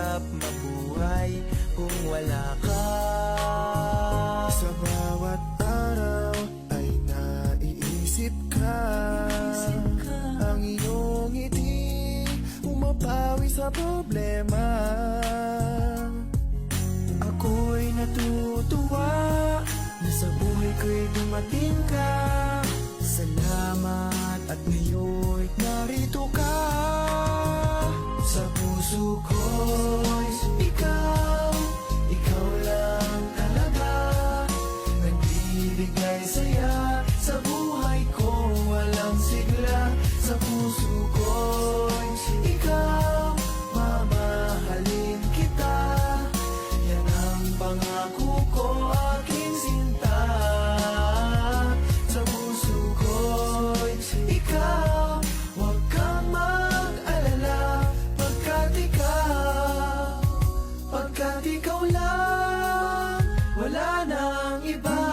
mahirap mabuhay kung wala ka. Sa bawat araw ay naiisip ka. Ang iyong ngiti umapawi sa problema. Ako'y natutuwa na sa buhay ko'y dumating ka. Salamat at ngayon'y narito ka. Sa puso ko'y ikaw, ikaw lang talaga. Nagbibigay saya sa buhay ko, walang sigla. Sa puso ko'y ikaw, mamahalin kita. Yan ang pangako ko, aking sinta. Sa puso ko'y ikaw, huwag kang mag-alala. Pagkat ikaw lang, wala nang iba.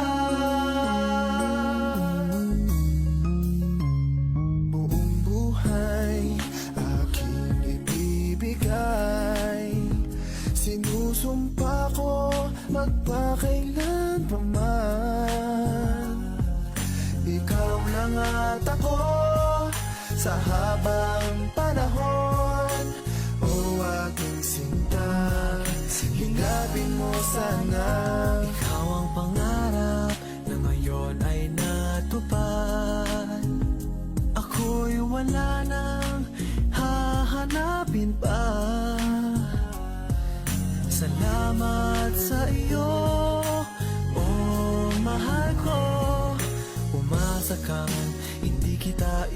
Buong buhay aking ibibigay. Sinusumpa ko magpakailan pa man. Ikaw lang at ako sa habang panahon. O aking sinta, hinapin mo sana. Ikaw ang pangarap na ngayon ay natupad. Ako'y wala nang hahanapin pa. Salamat sa iyo, oh mahal ko. Umasa kang hindi kita